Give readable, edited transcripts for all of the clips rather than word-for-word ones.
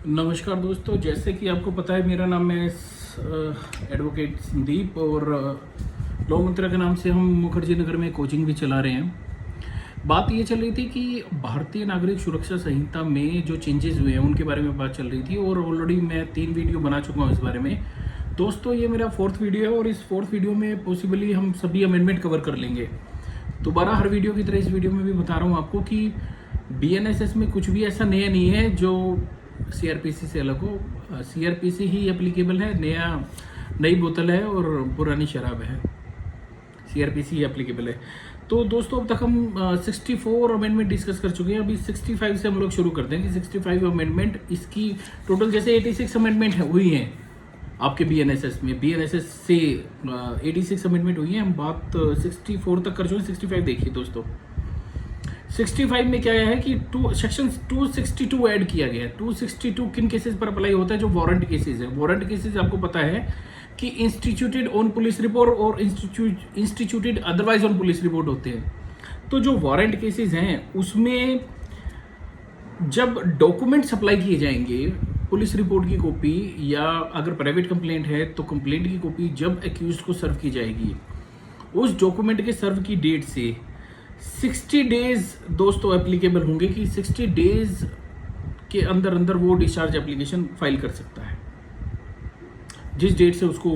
नमस्कार दोस्तों, जैसे कि आपको पता है मेरा नाम है एडवोकेट संदीप और लॉ मंत्रा के नाम से हम मुखर्जी नगर में कोचिंग भी चला रहे हैं। बात ये चल रही थी कि भारतीय नागरिक सुरक्षा संहिता में जो चेंजेस हुए हैं उनके बारे में बात चल रही थी और ऑलरेडी मैं 3 वीडियो बना चुका हूँ इस बारे में। दोस्तों ये मेरा 4th वीडियो है और इस 4th वीडियो में पॉसिबली हम सभी अमेंडमेंट कवर कर लेंगे। दोबारा हर वीडियो की तरह इस वीडियो में भी बता रहा हूँ आपको कि BNSS में कुछ भी ऐसा नया नहीं है जो CRPC से अलग हो। CRPC ही एप्लीकेबल है, नई बोतल है और पुरानी शराब है, CRPC ही एप्लीकेबल है। तो दोस्तों अब तक हम 64 अमेंडमेंट डिस्कस कर चुके हैं। अभी 65 से हम लोग शुरू करते हैं कि 65 अमेंडमेंट, इसकी टोटल जैसे 86 अमेंडमेंट हुई हैं आपके BNSS में, BNSS से 86 अमेंडमेंट हुई है। हम बात 64 तक कर चुके हैं। 65 देखिए दोस्तों, 65 में क्या है कि सेक्शन 262 ऐड किया गया है। 262 किन केसेस पर अप्लाई होता है? जो वारंट केसेस है। वारंट केसेस आपको पता है कि इंस्टीट्यूटेड ऑन पुलिस रिपोर्ट और instituted otherwise on police report होते हैं। तो जो वारंट केसेस हैं उसमें जब डॉक्यूमेंट सप्लाई किए जाएंगे, पुलिस रिपोर्ट की कॉपी या अगर प्राइवेट कंप्लेंट है तो कंप्लेंट की कॉपी जब एक्यूज्ड को सर्व की जाएगी, उस डॉक्यूमेंट के सर्व की डेट से 60 डेज दोस्तों एप्लीकेबल होंगे कि 60 डेज के अंदर अंदर वो डिस्चार्ज एप्लीकेशन फाइल कर सकता है। जिस डेट से उसको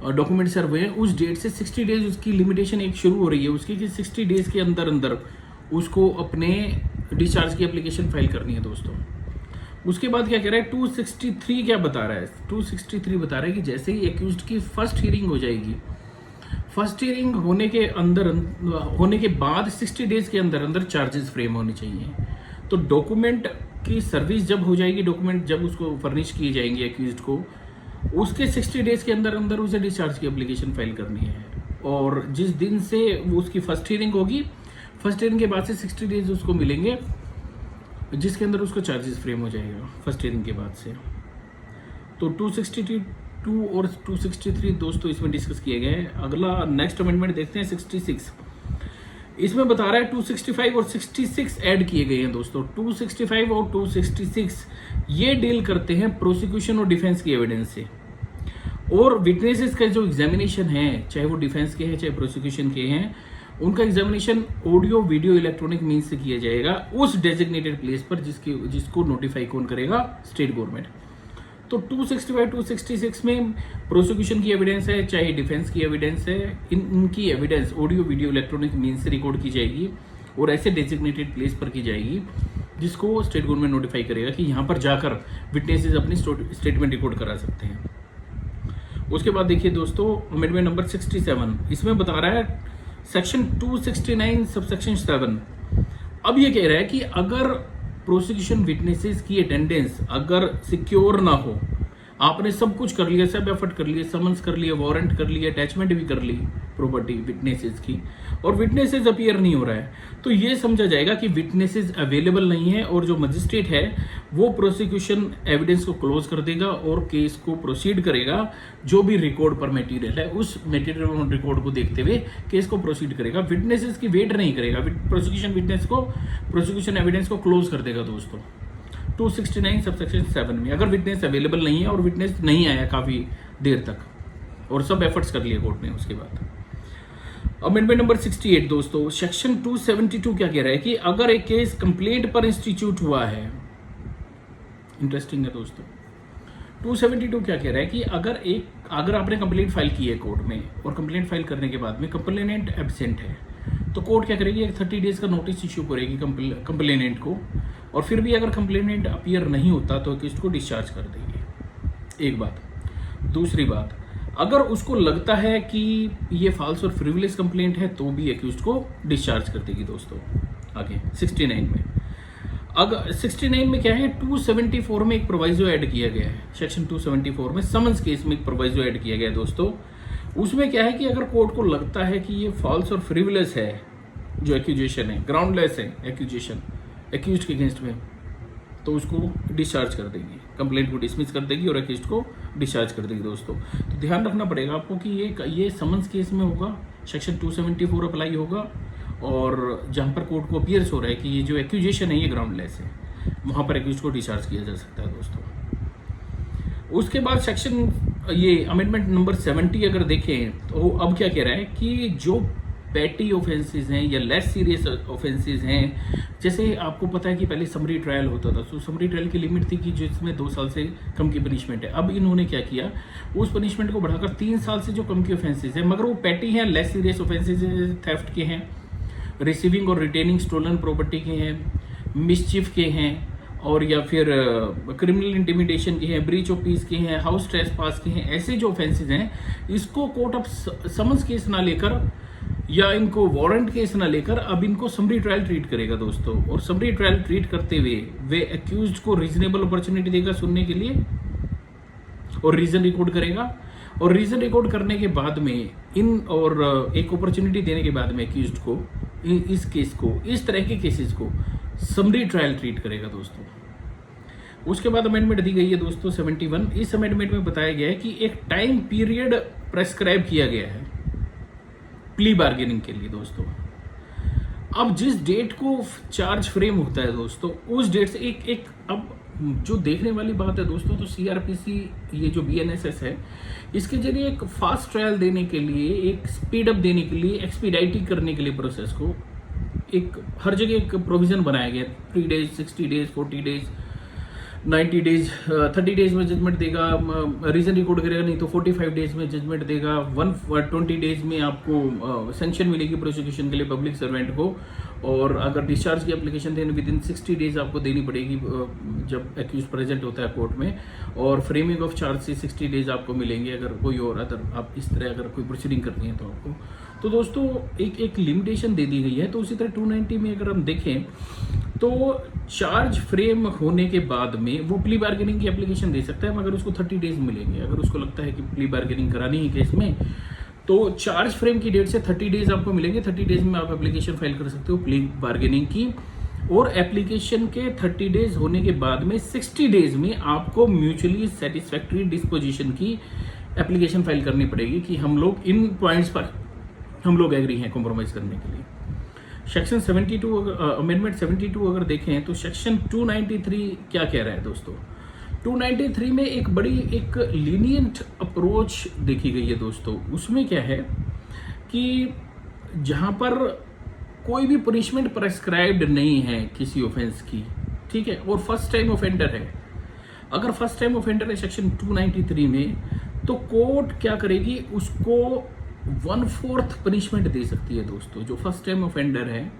डॉक्यूमेंट सर्व हुए हैं उस डेट से 60 डेज उसकी लिमिटेशन एक शुरू हो रही है उसकी कि 60 डेज के अंदर अंदर उसको अपने डिस्चार्ज की एप्लीकेशन फाइल करनी है दोस्तों। उसके बाद क्या कह रहा है 263 क्या बता रहा है? 263 बता रहा है कि जैसे ही एक्यूज्ड की फर्स्ट हियरिंग हो जाएगी, फर्स्ट हियरिंग होने के बाद 60 डेज के अंदर अंदर चार्जेस फ्रेम होने चाहिए। तो डॉक्यूमेंट की सर्विस जब हो जाएगी, डॉक्यूमेंट जब उसको फर्निश किए जाएंगे एक्यूज्ड को, उसके 60 डेज के अंदर अंदर उसे डिस्चार्ज की एप्लीकेशन फाइल करनी है। और जिस दिन से वो उसकी फर्स्ट हियरिंग होगी, फर्स्ट हियरिंग के बाद से 60 डेज उसको मिलेंगे जिसके अंदर उसको चार्जेस फ्रेम हो जाएगा फर्स्ट हियरिंग के बाद से। तो 262 और 263 दोस्तों इसमें डिस्कस किए गए हैं। अगला नेक्स्ट अमेंडमेंट देखते हैं 66। इसमें बता रहा है 265 और 66 ऐड किए गए हैं दोस्तों। 265 और 266 ये डील करते हैं प्रोसिक्यूशन और डिफेंस की एविडेंस से। और विटनेसेस का जो एग्जामिनेशन है, चाहे वो डिफेंस के हैं चाहे प्रोसिक्यूशन के हैं, उनका examination audio video electronic means से किया जाएगा उस डेजिग्नेटेड प्लेस पर जिसको नोटिफाई कौन करेगा? State government. तो 265 266 में प्रोसिक्यूशन की एविडेंस है चाहे डिफेंस की एविडेंस है, इनकी evidence audio video electronic means से रिकॉर्ड की जाएगी और ऐसे डेजिग्नेटेड प्लेस पर की जाएगी जिसको स्टेट गवर्नमेंट नोटिफाई करेगा कि यहाँ पर जाकर विटनेसेस अपनी स्टेटमेंट रिकॉर्ड करा सकते हैं। उसके बाद देखिए दोस्तों अमेंडमेंट नंबर 67। इसमें बता रहा है सेक्शन 269 सबसेक्शन 7। अब ये कह रहा है कि अगर प्रोसिक्यूशन विटनेसेस की अटेंडेंस अगर सिक्योर ना हो, आपने सब कुछ कर लिया, सब एफर्ट कर लिए, समन्स कर लिया, वारंट कर लिया, अटैचमेंट भी कर ली प्रॉपर्टी विटनेसेस की, और विटनेसेस अपीयर नहीं हो रहा है, तो ये समझा जाएगा कि विटनेसेस अवेलेबल नहीं है और जो मजिस्ट्रेट है वो प्रोसिक्यूशन एविडेंस को क्लोज कर देगा और केस को प्रोसीड करेगा। जो भी रिकॉर्ड पर मटेरियल है उस मटेरियल रिकॉर्ड को देखते हुए केस को प्रोसीड करेगा। विटनेसेस की वेट नहीं करेगा, प्रोसिक्यूशन एविडेंस को क्लोज कर देगा दोस्तों। 269 सबसेक्शन 7 में अगर विटनेस अवेलेबल नहीं है और विटनेस नहीं आया काफी देर तक और सब एफर्ट्स कर लिए कोर्ट ने, उसके बाद अमेंडमेंट नंबर 68 दोस्तों सेक्शन 272 क्या कह रहा है कि अगर एक केस कंप्लेंट पर इंस्टीट्यूट हुआ है, इंटरेस्टिंग है दोस्तों, 272 क्या कह रहा है कि अगर आपने कंप्लेंट फाइल की है कोर्ट में और कंप्लेंट फाइल करने के बाद में कंप्लेनेंट एब्सेंट है, तो कोर्ट क्या करेगी? एक 30 डेज का नोटिस इश्यू करेगी कंप्लेनेंट को, और फिर भी अगर कंप्लेनेंट अपीयर नहीं होता तो केस को डिस्चार्ज कर देगी। एक बात। दूसरी बात, अगर उसको लगता है कि ये फॉल्स और फ्रिवलेस कंप्लेंट है तो भी एक्यूज्ड को डिस्चार्ज कर देगी दोस्तों। आगे 69 में, अगर 69 में क्या है, 274 में एक प्रोवाइजो ऐड किया गया है। सेक्शन 274 में समन्स केस में एक प्रोवाइजो ऐड किया गया है दोस्तों। उसमें क्या है कि अगर कोर्ट को लगता है कि ये फॉल्स और फ्रिवलेस है, जो एक्यूजेशन है, ग्राउंडलेस है एक्यूजेशन एक्यूज्ड के अगेंस्ट में, तो उसको डिस्चार्ज कर देगी, कंप्लेंट को डिसमिस कर देगी और एक्यूज्ड को डिस्चार्ज कर देगी दोस्तों। तो ध्यान रखना पड़ेगा आपको कि ये समन्स केस में होगा, सेक्शन 274 अप्लाई होगा, और जहां पर कोर्ट को अपीयर्स हो रहा है कि ये जो एक्यूजेशन है ये ग्राउंडलेस है। वहाँ पर एक्यूज को डिस्चार्ज किया जा सकता है दोस्तों। उसके बाद सेक्शन ये अमेंडमेंट नंबर 70 अगर देखें तो अब क्या कह रहा है कि जो पैटी ऑफेंसेस हैं या लेस सीरियस ऑफेंसेस हैं, जैसे आपको पता है कि पहले समरी ट्रायल होता था, तो समरी ट्रायल की लिमिट थी कि जिसमें 2 साल से कम की पनिशमेंट है। अब इन्होंने क्या किया, उस पनिशमेंट को बढ़ाकर 3 साल से जो कम की ऑफेंसेस है, मगर वो पैटी हैं, लेस सीरियस ऑफेंसेस थेफ्ट के हैं, रिसीविंग और रिटेनिंग स्टोलन प्रॉपर्टी के हैं, मिसचिफ के हैं, और या फिर क्रिमिनल इंटिमिडेशन के हैं, ब्रीच ऑफ पीस के हैं, हाउस ट्रेसपास के हैं। ऐसे जो ऑफेंसेस हैं इसको कोर्ट ऑफ समन्स केस ना लेकर या इनको वारंट केस ना लेकर अब इनको समरी ट्रायल ट्रीट करेगा दोस्तों। और समरी ट्रायल ट्रीट करते हुए वे एक्यूज्ड को रीजनेबल अपॉर्चुनिटी देगा सुनने के लिए और रीजन रिकॉर्ड करेगा। और रीजन रिकॉर्ड करने के बाद में एक अपॉर्चुनिटी देने के बाद में एक्यूज्ड को इस केस को, इस तरह के केसेस को समरी ट्रायल ट्रीट करेगा दोस्तों। उसके बाद अमेंडमेंट दी गई है दोस्तों 71। इस अमेंडमेंट में बताया गया है कि एक टाइम पीरियड प्रेस्क्राइब किया गया है प्ली बार्गेनिंग के लिए दोस्तों। अब जिस डेट को चार्ज फ्रेम होता है दोस्तों, उस डेट से एक अब जो देखने वाली बात है दोस्तों, तो सीआरपीसी ये जो बीएनएसएस है, इसके जरिए एक फास्ट ट्रायल देने के लिए, एक स्पीड अप देने के लिए, एक्सपीडाइटिंग करने के लिए प्रोसेस को एक हर जगह एक प्रोविजन बनाया गया। 3 days, 60 days, 40 days, 90 days, 30 days में जजमेंट देगा, रीजन रिकॉर्ड करेगा, नहीं तो 45 डेज में जजमेंट देगा, 120 डेज में आपको सेंक्शन मिलेगी प्रोसिक्यूशन के लिए पब्लिक सर्वेंट को, और अगर डिस्चार्ज की एप्लीकेशन देने विद इन 60 डेज आपको देनी पड़ेगी जब एक्यूज प्रेजेंट होता है कोर्ट में, और फ्रेमिंग ऑफ चार्ज से 60 डेज आपको मिलेंगे अगर कोई और अदर आप इस तरह अगर कोई प्रोसीडिंग करती हैं तो आपको। तो दोस्तों एक लिमिटेशन दे दी गई है। तो उसी तरह 290 में अगर हम देखें तो चार्ज फ्रेम होने के बाद में वो प्ली बार्गेनिंग की एप्लीकेशन दे सकता है, मगर उसको 30 डेज मिलेंगे। अगर उसको लगता है कि प्ली बार्गेनिंग करानी है केस में, तो चार्ज फ्रेम की डेट से 30 डेज आपको मिलेंगे। 30 डेज में आप एप्लीकेशन फाइल कर सकते हो प्ली बार्गेनिंग की, और एप्लीकेशन के 30 डेज होने के बाद में 60 डेज में आपको म्यूचुअली सेटिस्फैक्ट्री डिस्पोजिशन की एप्लीकेशन फाइल करनी पड़ेगी कि हम लोग इन पॉइंट्स पर हम लोग एग्री हैं कॉम्प्रोमाइज करने के लिए। सेक्शन 72 अमेंडमेंट 72 अगर देखें तो सेक्शन 293 क्या कह रहा है दोस्तों। 293 में एक बड़ी एक लीनियंट अप्रोच देखी गई है दोस्तों। उसमें क्या है कि जहां पर कोई भी पनिशमेंट प्रेस्क्राइब्ड नहीं है किसी ऑफेंस की, ठीक है, और फर्स्ट टाइम ऑफेंडर है, अगर फर्स्ट टाइम ऑफेंडर है सेक्शन 293 में, तो कोर्ट क्या करेगी, उसको 1/4 पनिशमेंट दे सकती है दोस्तों जो फर्स्ट टाइम ऑफेंडर है,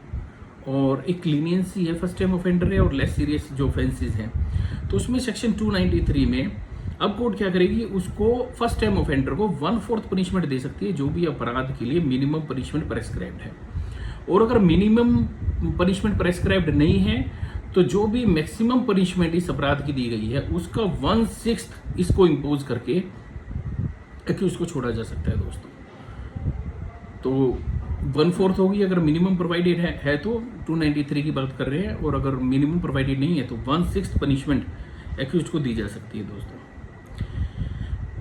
और एक लीनियंसी है, फर्स्ट टाइम ऑफेंडर है और लेस सीरियस जो ऑफेंसेस हैं। तो उसमें सेक्शन 293 में अब कोर्ट क्या करेगी, उसको फर्स्ट टाइम ऑफेंडर को 1/4 पनिशमेंट दे सकती है जो भी अपराध के लिए मिनिमम पनिशमेंट प्रेस्क्राइब्ड है। और अगर मिनिमम पनिशमेंट प्रेस्क्राइब्ड नहीं है तो जो भी मैक्सिमम पनिशमेंट इस अपराध की दी गई है उसका 1/6 इसको इम्पोज करके एक्यूज को छोड़ा जा सकता है दोस्तों। तो 1/4 होगी अगर मिनिमम प्रोवाइडेड है तो 293 की बात कर रहे हैं, और अगर मिनिमम प्रोवाइडेड नहीं है तो 1/6 पनिशमेंट एक्यूज को दी जा सकती है दोस्तों।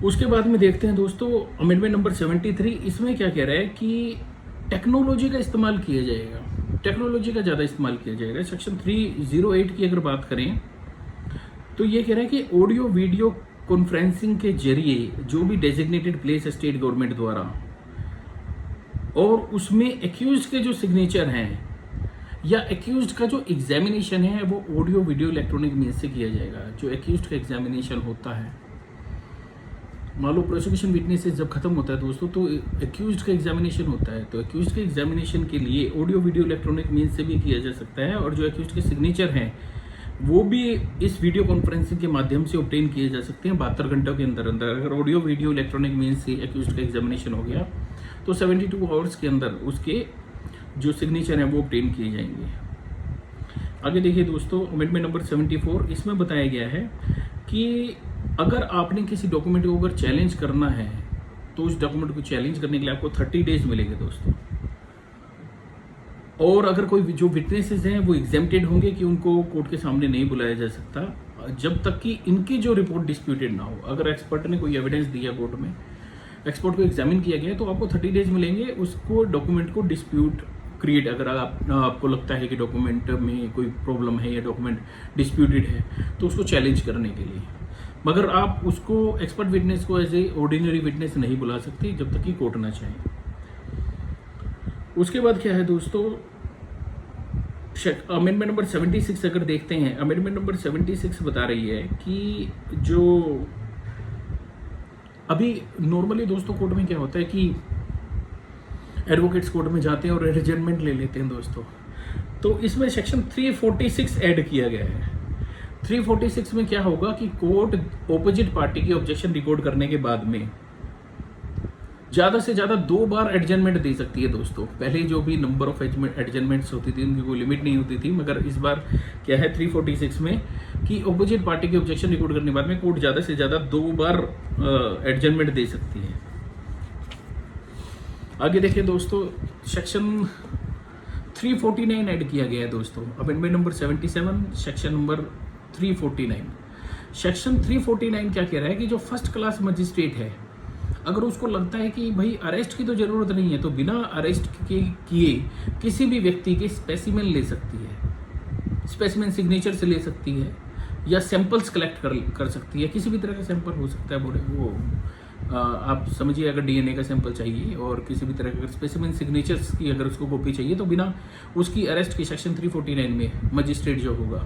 उसके बाद में देखते हैं दोस्तों अमेंडमेंट नंबर 73। इसमें क्या कह रहा है कि टेक्नोलॉजी का इस्तेमाल किया जाएगा, टेक्नोलॉजी का ज़्यादा इस्तेमाल किया जाएगा। सेक्शन 308 की अगर बात करें तो ये कह रहा है कि ऑडियो वीडियो कॉन्फ्रेंसिंग के जरिए जो भी डेजिग्नेटेड प्लेस है स्टेट गवर्नमेंट द्वारा, और उसमें एक्यूज्ड के जो सिग्नेचर हैं या एक्यूज्ड का जो एग्जामिनेशन है वो ऑडियो वीडियो इलेक्ट्रॉनिक मीन्स से किया जाएगा। जो एक्यूज्ड का एग्जामिनेशन होता है, मान लो प्रोसिक्यूशन विटनेसेस जब खत्म होता है दोस्तों तो एक्यूज्ड का एग्जामिनेशन होता है, तो एक्यूज्ड के एग्जामिनेशन के लिए ऑडियो वीडियो इलेक्ट्रॉनिक मीन्स से भी किया जा सकता है, और जो एक्यूज्ड के सिग्नेचर हैं वो भी इस वीडियो कॉन्फ्रेंसिंग के माध्यम से ऑब्टेन किए जा सकते हैं 72 घंटों के अंदर अंदर। अगर ऑडियो वीडियो इलेक्ट्रॉनिक मीन्स से एक्यूज्ड का एग्जामिनेशन हो गया तो 72 आवर्स के अंदर उसके जो सिग्नेचर हैं वो ऑब्टेन किए जाएंगे। आगे देखिए दोस्तों अमेंडमेंट नंबर 74। इसमें बताया गया है कि अगर आपने किसी डॉक्यूमेंट को अगर चैलेंज करना है तो उस डॉक्यूमेंट को चैलेंज करने के लिए आपको 30 डेज मिलेंगे दोस्तों। और अगर कोई जो विटनेसेस हैं वो एग्जेम्प्टेड होंगे कि उनको कोर्ट के सामने नहीं बुलाया जा सकता जब तक कि इनकी जो रिपोर्ट डिस्प्यूटेड ना हो। अगर एक्सपर्ट ने कोई एविडेंस दिया कोर्ट में, एक्सपर्ट को एग्जामिन किया गया तो आपको 30 डेज मिलेंगे उसको डॉक्यूमेंट को डिस्प्यूट क्रिएट, अगर आपको लगता है कि डॉक्यूमेंट में कोई प्रॉब्लम है या डॉक्यूमेंट डिस्प्यूटेड है, तो उसको चैलेंज करने के लिए। मगर आप उसको एक्सपर्ट विटनेस को एज ए ऑर्डिनरी विटनेस नहीं बुला सकते जब तक कि कोर्ट ना चाहे। उसके बाद क्या है दोस्तों, अमेंडमेंट नंबर 76 अगर देखते हैं, अमेंडमेंट नंबर 76 बता रही है कि जो अभी नॉर्मली दोस्तों कोर्ट में क्या होता है कि एडवोकेट्स कोर्ट में जाते हैं और एडजमेंट ले लेते हैं दोस्तों। तो इसमें सेक्शन 346 ऐड किया गया है। 346 में क्या होगा कि कोर्ट ऑपोजिट पार्टी की ऑब्जेक्शन रिकॉर्ड करने के बाद में ज़्यादा से ज़्यादा 2 बार एडजमेंट दे सकती है दोस्तों। पहले जो भी नंबर ऑफ एडजमेंट्स होती थी उनकी कोई लिमिट नहीं होती थी, मगर इस बार क्या है 346 में कि ऑपोजिट पार्टी की ऑब्जेक्शन रिकॉर्ड करने के बाद में कोर्ट ज़्यादा से ज़्यादा 2 बार एडजमेंट दे सकती है। आगे देखिए दोस्तों, सेक्शन 349 ऐड किया गया है दोस्तों। Amendment number 77 section number 349। Section 349 क्या कह रहा है कि जो फर्स्ट क्लास मजिस्ट्रेट है, अगर उसको लगता है कि भाई अरेस्ट की तो जरूरत नहीं है, तो बिना अरेस्ट के किए किसी भी व्यक्ति के स्पेसिमेन ले सकती है, स्पेसिमेन सिग्नेचर से ले सकती है, या सैंपल्स कलेक्ट कर सकती है। किसी भी तरह का सैंपल हो सकता है, वो आप समझिए अगर डीएनए का सैंपल चाहिए और किसी भी तरह का स्पेसिमेन सिग्नेचर्स की अगर उसको कॉपी चाहिए, तो बिना उसकी अरेस्ट के सेक्शन 349 में मजिस्ट्रेट जो होगा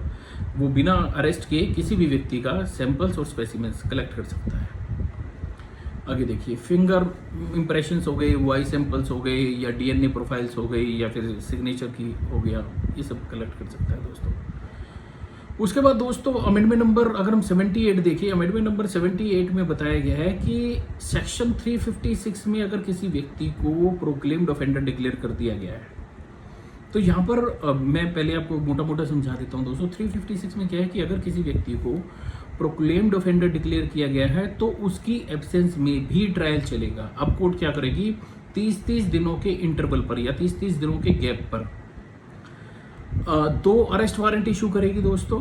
वो बिना अरेस्ट के किसी भी व्यक्ति का सैंपल्स और स्पेसिमेंस कलेक्ट कर सकता है। आगे देखिए, फिंगर इंप्रेशंस हो गए, वॉइस सैंपल्स हो गए, या डीएनए प्रोफाइल्स हो गई, या फिर सिग्नेचर की हो गया, ये सब कलेक्ट कर सकता है दोस्तों। उसके बाद दोस्तों अमेंडमेंट नंबर अगर हम 78 देखिए, अमेंडमेंट नंबर 78 में बताया गया है कि सेक्शन 356 में अगर किसी व्यक्ति को प्रोक्लेम्ड ऑफेंडर डिक्लेयर कर दिया गया है, तो यहाँ पर मैं पहले आपको मोटा मोटा समझा देता हूँ दोस्तों। 356 में क्या है कि अगर किसी व्यक्ति को प्रोक्लेम्ड ऑफेंडर डिक्लेयर किया गया है तो उसकी एब्सेंस में भी ट्रायल चलेगा। अब कोर्ट क्या करेगी, 30-30 दिनों के इंटरवल पर या 30-30 दिनों के गैप पर 2 अरेस्ट वारंट इशू करेगी दोस्तों।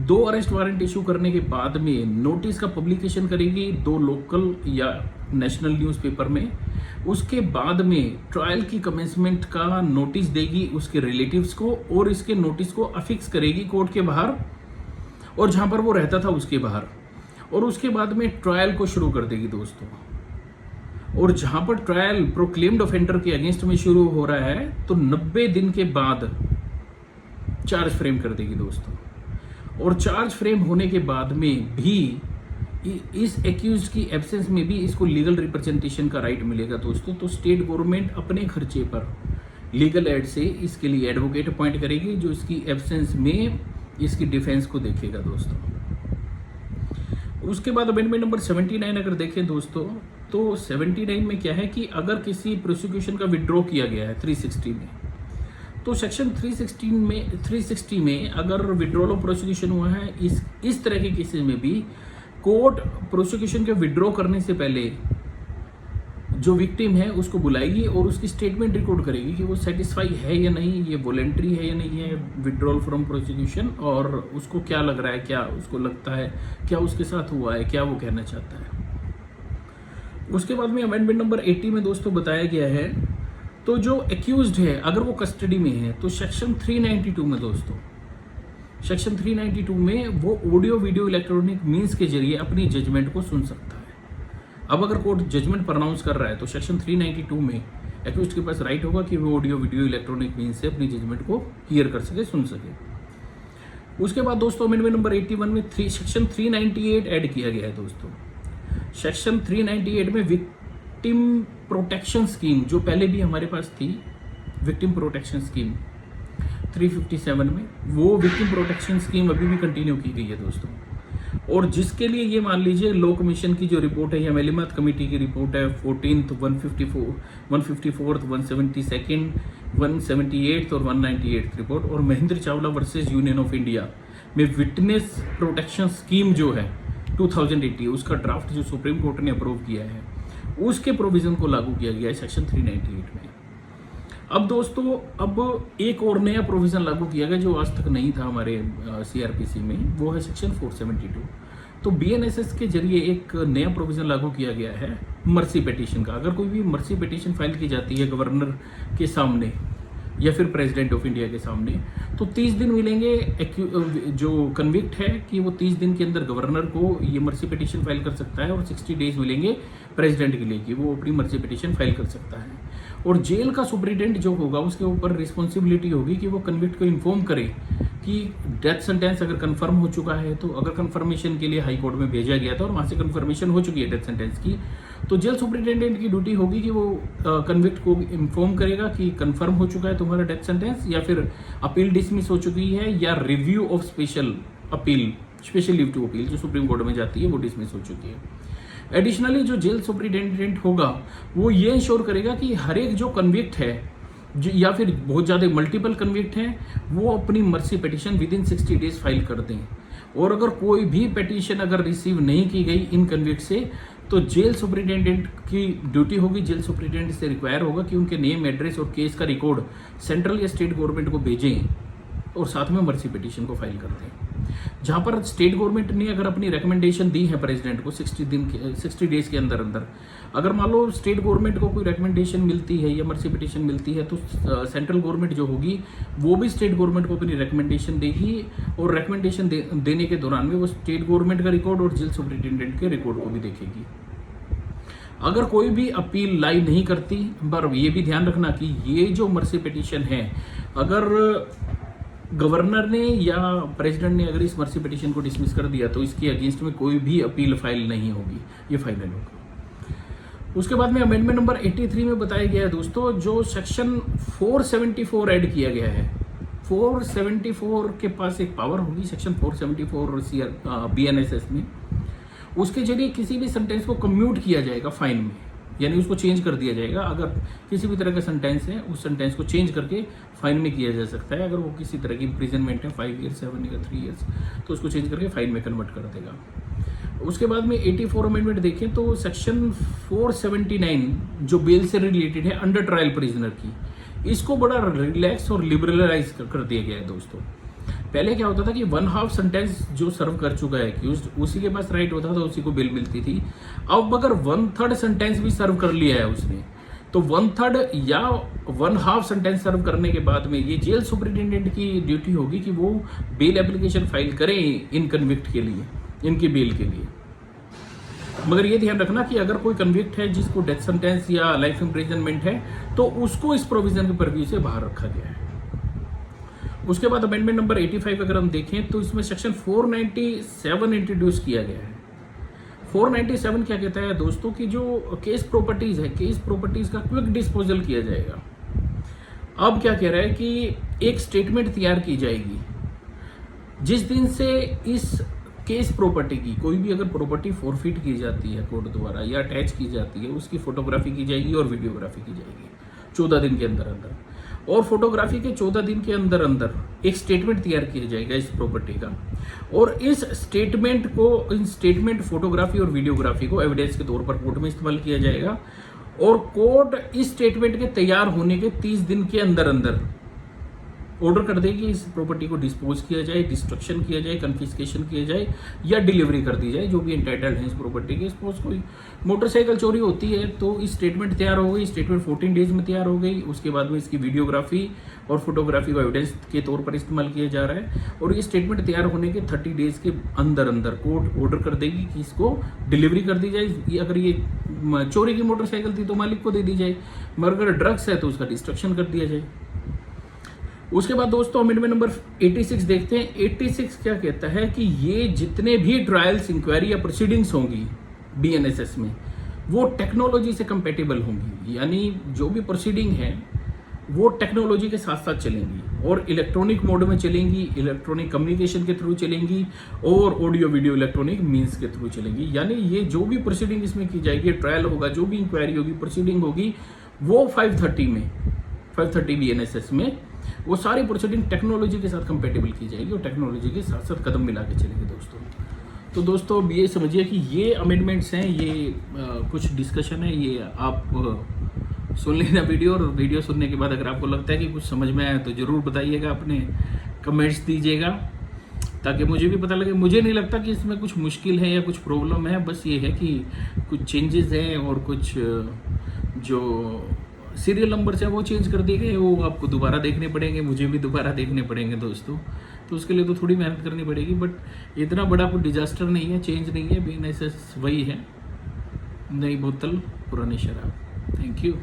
2 अरेस्ट वारंट इशू करने के बाद में नोटिस का पब्लिकेशन करेगी 2 लोकल या नेशनल न्यूज़पेपर में। उसके बाद में ट्रायल की कमेंसमेंट का नोटिस देगी उसके रिलेटिव्स को, और इसके नोटिस को अफिक्स करेगी कोर्ट के बाहर और जहां पर वो रहता था उसके बाहर, और उसके बाद में ट्रायल को शुरू कर देगी दोस्तों। और जहां पर ट्रायल प्रोक्लेम्ड ऑफेंडर के अगेंस्ट में शुरू हो रहा है, तो 90 दिन के बाद चार्ज फ्रेम कर देगी दोस्तों। और चार्ज फ्रेम होने के बाद में भी इस एक्यूज्ड की एब्सेंस में भी इसको लीगल रिप्रेजेंटेशन का राइट मिलेगा दोस्तों। तो स्टेट गवर्नमेंट अपने खर्चे पर लीगल एड से इसके लिए एडवोकेट अपॉइंट करेगी जो इसकी एब्सेंस में इसकी डिफेंस को देखेगा दोस्तों। उसके बाद अमेंडमेंट नंबर 79 अगर देखें दोस्तों, तो 79 में क्या है कि अगर किसी प्रोसिक्यूशन का विड्रॉ किया गया है 360 में, तो सेक्शन 360 में अगर विड्रॉल ऑफ प्रोसिक्यूशन हुआ है, इस तरह के केसेस में भी कोर्ट प्रोसिक्यूशन के विड्रॉ करने से पहले जो विक्टिम है उसको बुलाएगी और उसकी स्टेटमेंट रिकॉर्ड करेगी कि वो सेटिस्फाई है या नहीं, ये वॉलेंट्री है या नहीं है विड्रॉल फ्रॉम प्रोसिक्यूशन, और उसको क्या लग रहा है, क्या उसको लगता है, क्या उसके साथ हुआ है, क्या वो कहना चाहता है। उसके बाद में अमेंडमेंट नंबर 80 में दोस्तों बताया गया है, तो जो एक्यूज्ड है अगर वो कस्टडी में है, तो सेक्शन 392 में दोस्तों, सेक्शन 392 में वो ऑडियो वीडियो इलेक्ट्रॉनिक मीन्स के जरिए अपनी जजमेंट को सुन सकता है। अब अगर कोर्ट जजमेंट प्रोनाउंस कर रहा है तो सेक्शन 392 में एक्यूज्ड के पास राइट होगा कि वो ऑडियो वीडियो इलेक्ट्रॉनिक मीन्स से अपनी जजमेंट को हियर कर सके, सुन सके। उसके बाद दोस्तों अमेंडमेंट नंबर 81 में सेक्शन 398 ऐड किया गया है दोस्तों। सेक्शन 398 में विक्टिम प्रोटेक्शन स्कीम जो पहले भी हमारे पास थी, विक्टिम प्रोटेक्शन स्कीम 357 में, वो विक्टिम प्रोटेक्शन स्कीम अभी भी कंटिन्यू की गई है दोस्तों। और जिसके लिए ये मान लीजिए लॉ कमीशन की जो रिपोर्ट है या मेलिमत कमेटी की रिपोर्ट है 14th, 154th, 172nd, 178th और 198th रिपोर्ट, और Mahendra Chawla versus union of India में विटनेस प्रोटेक्शन स्कीम जो है 2080, उसका ड्राफ्ट जो सुप्रीम कोर्ट ने अप्रूव किया है, उसके प्रोविजन को लागू किया गया है सेक्शन 398 में। अब दोस्तों अब एक और नया प्रोविजन लागू किया गया जो आज तक नहीं था हमारे सीआरपीसी में, वो है सेक्शन 472। तो बीएनएसएस के जरिए एक नया प्रोविजन लागू किया गया है मर्सी पिटीशन का। अगर कोई भी मर्सी पिटीशन फाइल की जाती है गवर्नर के सामने, या फिर प्रेसिडेंट ऑफ इंडिया के सामने, तो 30 दिन मिलेंगे जो कन्विक्ट है कि वो 30 दिन के अंदर गवर्नर को ये मर्सी पिटीशन फाइल कर सकता है, और 60 डेज मिलेंगे प्रेसिडेंट के लिए कि वो अपनी मर्सी पिटीशन फाइल कर सकता है। और जेल का सुप्रिटेंडेंट जो होगा उसके ऊपर रिस्पॉन्सिबिलिटी होगी कि वो कन्विक्ट को इन्फॉर्म करे कि डेथ सेंटेंस अगर कंफर्म हो चुका है, तो अगर कंफर्मेशन के लिए हाई कोर्ट में भेजा गया था और वहाँ से कंफर्मेशन हो चुकी है डेथ सेंटेंस की, तो जेल सुप्रिटेंडेंट की ड्यूटी होगी कि वो कन्विक्ट को इन्फॉर्म करेगा कि कंफर्म हो चुका है तुम्हारा डेथ सेंटेंस, या फिर अपील डिसमिस हो चुकी है, या review of special appeal, special leave to appeal जो सुप्रीम कोर्ट में जाती है वो डिसमिस हो चुकी है। एडिशनली जो जेल सुप्रिटेंडेंट होगा वो ये इंश्योर करेगा कि हर एक जो कन्विक्ट है या फिर बहुत ज़्यादा मल्टीपल कन्विक्ट हैं वो अपनी mercy petition with in 60 days file कर दें। और अगर कोई भी पिटीशन अगर रिसीव नहीं की गई इन कन्विक्ट से, तो जेल सुप्रिटेंडेंट की ड्यूटी होगी, जेल सुप्रिटेंडेंट से रिक्वायर होगा कि उनके नेम, एड्रेस और केस का रिकॉर्ड सेंट्रल या स्टेट गवर्नमेंट को भेजें और साथ में मर्सी पिटीशन को फाइल कर दें। जहाँ पर स्टेट गवर्नमेंट ने अगर अपनी रिकमेंडेशन दी है प्रेसिडेंट को 60 डेज के अंदर अंदर, अगर मान लो स्टेट गवर्नमेंट को कोई रिकमेंडेशन मिलती है या मर्सी पिटीशन मिलती है, तो सेंट्रल गवर्नमेंट जो होगी वो भी स्टेट गवर्नमेंट को अपनी रिकमेंडेशन देगी, और रिकमेंडेशन देने के दौरान में वो स्टेट गवर्नमेंट का रिकॉर्ड और जेल सुप्रिटेंडेंट के रिकॉर्ड को भी देखेगी। अगर कोई भी अपील लाई नहीं करती, पर ये भी ध्यान रखना कि ये जो मर्सी पिटीशन है, अगर गवर्नर ने या प्रेसिडेंट ने अगर इस मर्सी पिटीशन को डिसमिस कर दिया तो इसके अगेंस्ट में कोई भी अपील फाइल नहीं होगी, ये फाइनल होगा। उसके बाद में अमेंडमेंट नंबर 83 में बताया गया है दोस्तों, जो सेक्शन 474 ऐड किया गया है। 474 के पास एक पावर होगी सेक्शन 474 BNSS में, उसके जरिए किसी भी सेंटेंस को कम्यूट किया जाएगा फाइन में, यानी उसको चेंज कर दिया जाएगा। अगर किसी भी तरह का सेंटेंस है उस सेंटेंस को चेंज करके फाइन में किया जा सकता है। अगर वो किसी तरह की इम्प्रिजनमेंट है 5 ईयर्स, 7 या 3 ईयर्स, तो उसको चेंज करके फाइन में कन्वर्ट कर देगा। उसके बाद में 84 अमेंडमेंट देखें तो सेक्शन 479 जो बेल से रिलेटेड है अंडर ट्रायल प्रिजनर की, इसको बड़ा रिलैक्स और लिबरलाइज कर दिया गया है दोस्तों। पहले क्या होता था कि 1/2 सेंटेंस जो सर्व कर चुका है कि उसी के पास राइट होता था, उसी को बेल मिलती थी। अब अगर 1/3 सेंटेंस भी सर्व कर लिया है उसने, तो 1/3 या 1/2 सेंटेंस सर्व करने के बाद में ये जेल सुप्रिटेंडेंट की ड्यूटी होगी कि वो बेल एप्लीकेशन फाइल करें इन कन्विक्ट के लिए, इनकी बेल के लिए। मगर ये ध्यान रखना कि अगर कोई कन्विक्ट है जिसको डेथ सेंटेंस या लाइफ इम्प्रिजनमेंट है, तो उसको इस प्रोविजन के परव्यू से बाहर रखा गया है। उसके बाद अमेंडमेंट नंबर 85 अगर हम देखें तो इसमें सेक्शन 497 इंट्रोड्यूस किया गया है। 497 क्या कहता है दोस्तों कि जो केस प्रॉपर्टीज है, केस प्रॉपर्टीज का क्विक डिस्पोजल किया जाएगा। अब क्या कह रहा है कि एक स्टेटमेंट तैयार की जाएगी जिस दिन से इस केस प्रॉपर्टी की कोई भी अगर प्रॉपर्टी फॉरफिट की जाती है कोर्ट द्वारा या अटैच की जाती है, उसकी फोटोग्राफी की जाएगी और वीडियोग्राफी की जाएगी 14 दिन के अंदर अंदर, और फोटोग्राफी के 14 दिन के अंदर अंदर एक स्टेटमेंट तैयार किया जाएगा इस प्रॉपर्टी का, और इस स्टेटमेंट फोटोग्राफी और वीडियोग्राफी को एविडेंस के तौर पर कोर्ट में इस्तेमाल किया जाएगा। और कोर्ट इस स्टेटमेंट के तैयार होने के 30 दिन के अंदर अंदर ऑर्डर कर देगी इस प्रॉपर्टी को डिस्पोज किया जाए, डिस्ट्रक्शन किया जाए, कन्फिस्केशन किया जाए या डिलीवरी कर दी जाए, जो भी एंटाइटल्ड है इस प्रॉपर्टी के। सपोज कोई मोटरसाइकिल चोरी होती है तो इस स्टेटमेंट तैयार हो गई, स्टेटमेंट 14 डेज में तैयार हो गई, उसके बाद में इसकी वीडियोग्राफी और फोटोग्राफी को एविडेंस के तौर पर इस्तेमाल किया जा रहा है, और ये स्टेटमेंट तैयार होने के 30 डेज के अंदर अंदर कोर्ट ऑर्डर कर देगी कि इसको डिलीवरी कर दी जाए। अगर ये चोरी की मोटरसाइकिल थी तो मालिक को दे दी जाए, मगर अगर ड्रग्स है तो उसका डिस्ट्रक्शन कर दिया जाए। उसके बाद दोस्तों अमेंडमेंट नंबर 86 देखते हैं। 86 क्या कहता है कि ये जितने भी ट्रायल्स, इंक्वायरी या प्रोसीडिंग्स होंगी BNSS में वो टेक्नोलॉजी से कंपेटेबल होंगी, यानी जो भी प्रोसीडिंग है वो टेक्नोलॉजी के साथ साथ चलेंगी और इलेक्ट्रॉनिक मोड में चलेंगी, इलेक्ट्रॉनिक कम्युनिकेशन के थ्रू चलेंगी और ऑडियो वीडियो इलेक्ट्रॉनिक मीन्स के थ्रू चलेंगी। यानी ये जो भी प्रोसीडिंग इसमें की जाएगी, ट्रायल होगा, जो भी इंक्वायरी होगी, प्रोसीडिंग होगी, वो 530 BNSS में वो सारी प्रोसीडिंग टेक्नोलॉजी के साथ कंपेटेबल की जाएगी और टेक्नोलॉजी के साथ साथ कदम मिला के चलेंगे दोस्तों। तो दोस्तों अब ये समझिए कि ये अमेंडमेंट्स हैं, ये कुछ डिस्कशन है, ये आप सुन लेना वीडियो, और वीडियो सुनने के बाद अगर आपको लगता है कि कुछ समझ में आया तो ज़रूर बताइएगा, अपने कमेंट्स दीजिएगा ताकि मुझे भी पता लगे। मुझे नहीं लगता कि इसमें कुछ मुश्किल है या कुछ प्रॉब्लम है, बस ये है कि कुछ चेंजेस हैं और कुछ जो सीरियल नंबर है वो चेंज कर दिए गए, वो आपको दोबारा देखने पड़ेंगे, मुझे भी दोबारा देखने पड़ेंगे दोस्तों। तो उसके लिए तो थोड़ी मेहनत करनी पड़ेगी, बट इतना बड़ा कोई डिजास्टर नहीं है, चेंज नहीं है, BNSS वही है, नई बोतल पुरानी शराब। Thank you.